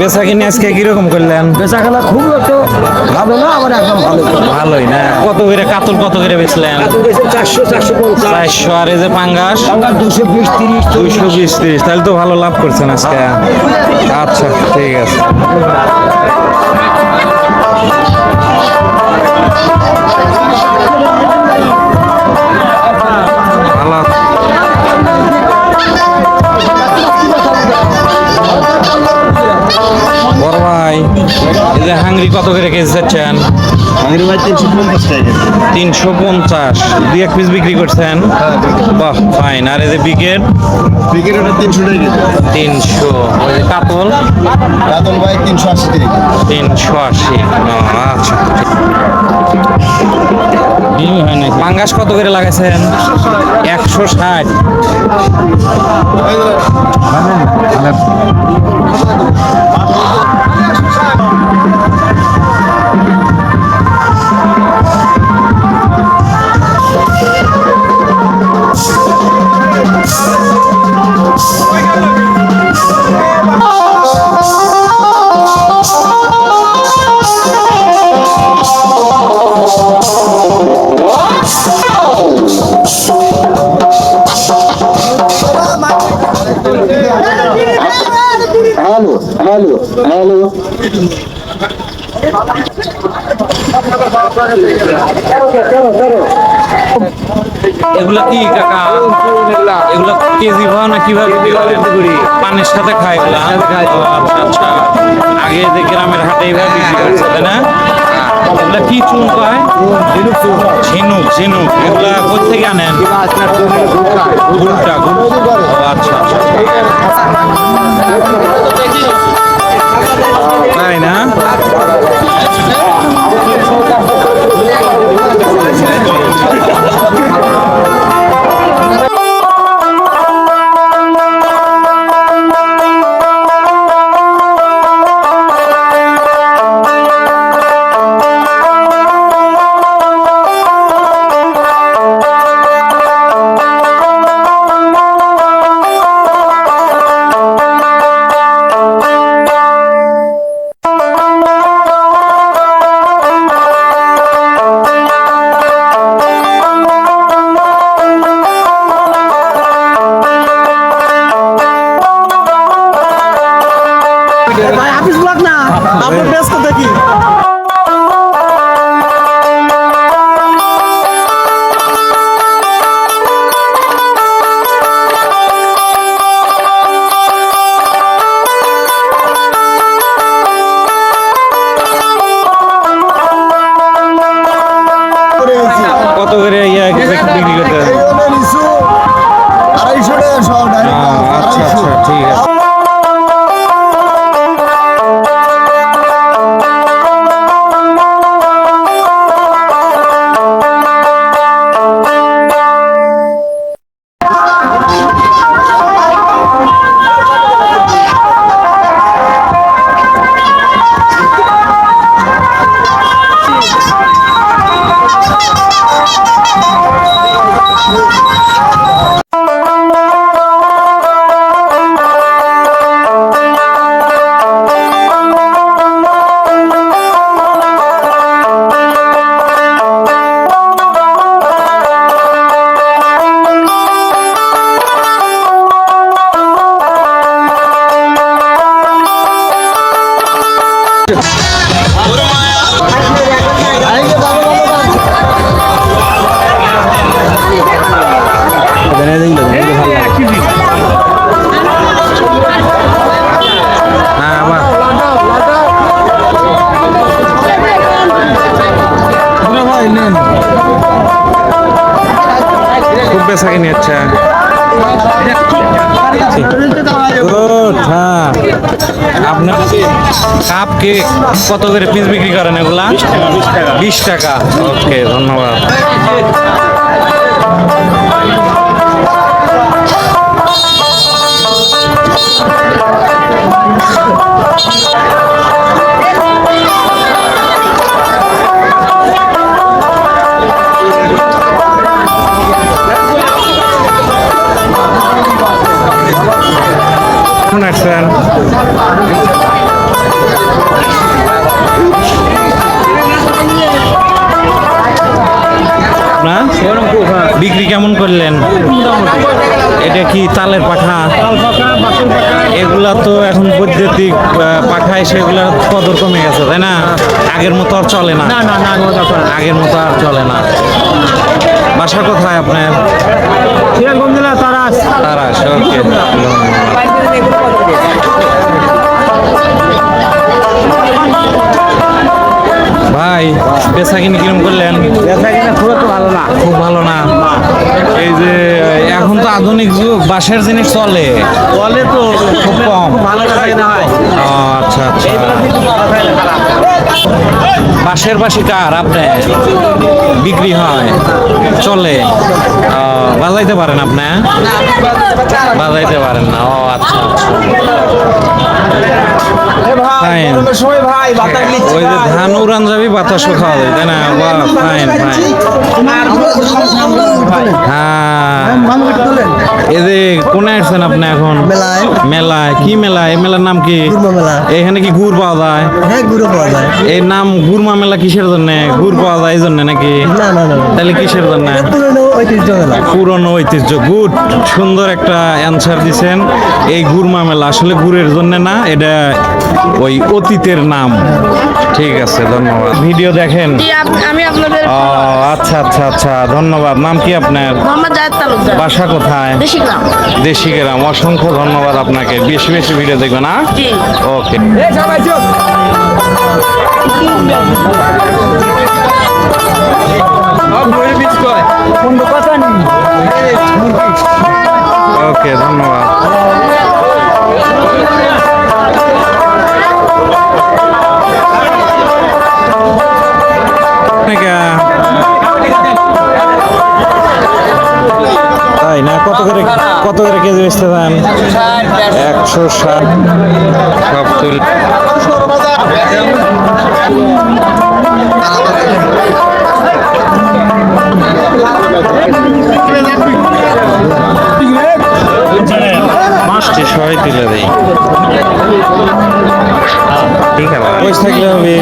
বেচা কিনে আজকে কিরকম করলেন? বেচা খেলা খুব একটু ভালো না, আবার একদম ভালো। ভালোই না। কত করে কাতল কত করে বেচলেন? 400, 450, 400। আর এই যে পাঙ্গাস 220, 30, 220, 30। তাহলে তো ভালো লাভ করছেন আজকে। আচ্ছা ঠিক আছে। ভালো। বড় ভাই, এই যে হাঙ্গরি কত করে কেজি চাচ্ছেন? হাঙ্গরি ভাই 350 টাকা। 350। 2-1 পিস বিক্রি করছেন? বাহ ফাইন। আর এই যে বিকেট? বিকেট ওটা 300 টাকা। 300। ওই যে কাতল? কাতল ভাই 380 টাকা। 380। আচ্ছা। পাঙ্গাস কত করে লাগাইছেন? 160। Hello hello hello. এগুলা কি কাকা? এগুলা কেজি ভাও না কিভাবে পানের সাথে খায় এগুলা? আচ্ছা আচ্ছা। আগে যে গ্রামের হাটে এইভাবে বিক্রি করছে তাই না? এগুলা কি চুন কয়? ঝিনুক। ঝিনুক। এগুলা কোথা থেকে আনেন? গুলটা। আচ্ছা আচ্ছা। তাই না? ভাই হাফিজ ব্লগ না, আপনার ব্যস্ত দেখি। কত করে বিক্রি করতে? 250 টাকা সব। আচ্ছা আচ্ছা ঠিক আছে। খুব বেচা কিনে। আচ্ছা আপনার কাপ কেক কত করে পিস বিক্রি করেন এগুলা? 20 টাকা। ওকে ধন্যবাদ। দেখছেন। না বিক্রি কেমন করলেন? এটা কি তালের পাখা? এগুলা তো এখন বৈদ্যুতিক পাখা এসে এগুলার কদর কমে গেছে, তাই না? আগের মতো আর চলে না, আগের মতো আর চলে না। বাসা কোথায় আপনার? তারাস। ওকে, ভাই বেচা কিনে কিরম করলেন? খুব ভালো না। এই যে এখন তো আধুনিক যুগ, বাঁশের জিনিস চলে তো খুব কম। ও, আচ্ছা আচ্ছা। বাঁশের বাঁশি কার আপনি বিক্রি হয়, চলে? বাজাইতে পারেন আপনি? বাজাইতে পারেন না। ও আচ্ছা আচ্ছা। ফাইন। ওই যে ধান উড়ান যাবি, বাতাসও খাওয়া যায়, তাই না? Fine fine. হ্যাঁ, এই যে কোনে আসছেন আপনি এখন? মেলায়। মেলায়? কি মেলা? এই মেলার নাম কি? এখানে কি গুড় পাওয়া যায়? হ্যাঁ, গুঁড়ো পাওয়া যায়। এই নাম গুড়মা মেলা কিসের জন্য? গুড় পাওয়া যায় এই জন্য নাকি? না। তাহলে কিসের জন্য? পুরনো ঐতিহ্য মেলা। পুরনো ঐতিহ্য। গুড, সুন্দর একটা অ্যান্সার দিছেন। এই গুড়মা মেলা আসলে গুড়ের জন্য না, এটা ওই অতীতের নাম। ঠিক আছে, ধন্যবাদ। ভিডিও দেখেন? জি, আমি আপনাদের ও আচ্ছা আচ্ছা আচ্ছা, ধন্যবাদ। নাম কি আপনার? মোহাম্মদ জাহেদ তালুকদার, বাসা কোথায়? দেশিগ্রাম। দেশি গ্রাম। অসংখ্য ধন্যবাদ আপনাকে। বেশি বেশি ভিডিও দেখবেন, না? জি। ওকে। ওকে, ধন্যবাদ। তাই না? কত করে কেজি বেচতে দেন? 160। সব তুল। মাছটি সবাই তুলে দেই। ঠিক আছে, বসে থাকলে হবে।